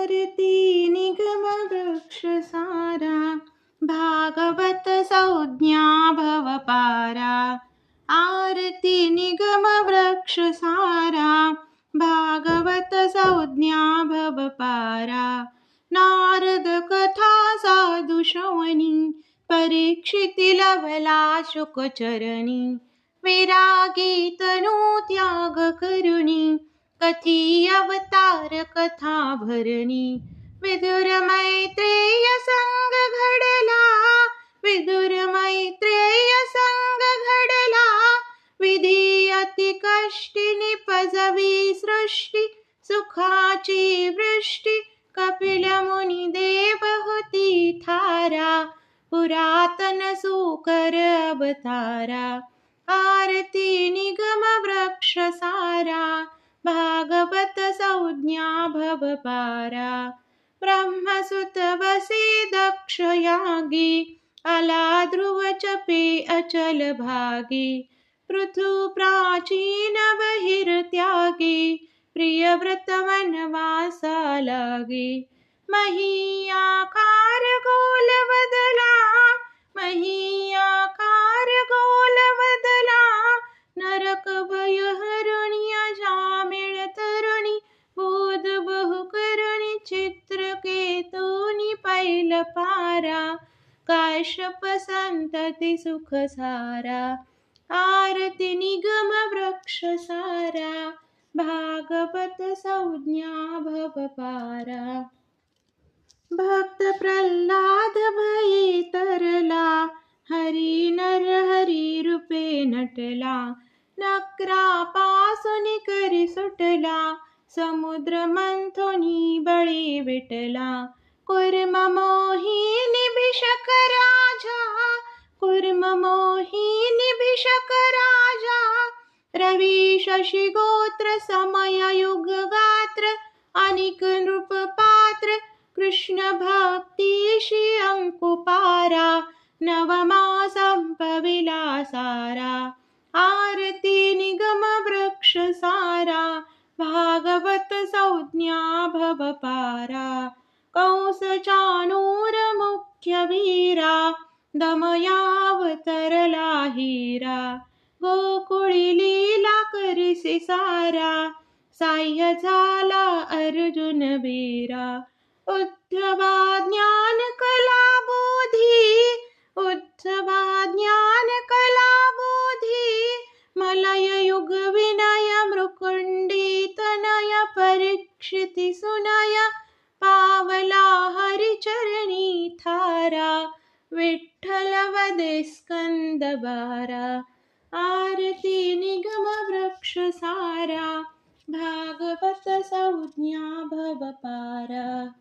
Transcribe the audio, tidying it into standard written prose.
आरती निगम वृक्ष सारा, भागवत संज्ञा भवपारा। आरती निगम वृक्ष सारा, भागवत संज्ञा भवपारा। नारद कथा साधु श्रवणी, परीक्षिति लवला शुकचरणी। विरागी तनु त्याग करुणी, कथी अवतार कथा भरणी। विदुर मैत्रेय संग घडला, विदुर मैत्रेय संग घडला। विधी अति कष्टी निपजवी सृष्टी, सुखाची वृष्टी कपिल मुनी देव होती थारा। पुरातन सूकर अवतारा, आरती निगम वृक्ष सारा। भागवत संज्ञा भवपारा। ब्रह्मसुत वसी दक्ष यागी, आला ध्रुव चपे अचल भागी। पृथु प्राचीन बहिर्त्यागी, प्रियव्रत वनवासा लागी। महीयाकार गोल बदला, महीयाकार गोल बदला। नरक भय हरुणी अजामिळ तरुणी, बोध बहुकरुणी चित्रकेतुनी पैल पारा। काश्यप संतति सुख सारा, आरती निगम वृक्ष सारा। भागवत संज्ञा भवपारा। भक्त प्रल्हाद भई तरला, हरी नर हरी रूपे नटला। नक्रापासुनी करी सुटला, समुद्र मंथुनी बळी विटला। कूर्म मोहिनी भिषक राजा, कूर्म मोहिनी भिषक राजा। रवि शशि गोत्र समय युग गात्र, अनिक नृप पात्र। कृष्ण भक्तीशी अंकुपारा, नवमा संपविला सारा। आरती निगम वृक्ष सारा, भागवत संज्ञा भवपारा। कंस चाणूर मुख्य वीरा, दमयावतरला हीरा। गोकुळी लीला करिसी सारा, साह्य झाला अर्जुन वीरा। उद्धवा ज्ञान कला बोधी, उद्धवा ज्ञान कला बोधी। मलय युग विनय मृकुंडी तनय, परीक्षिति सुनय पावला हरिचरणी थारा। विठ्ठल वदे स्कंद बारा, आरती निगम वृक्ष सारा। भागवत संज्ञा भवपारा।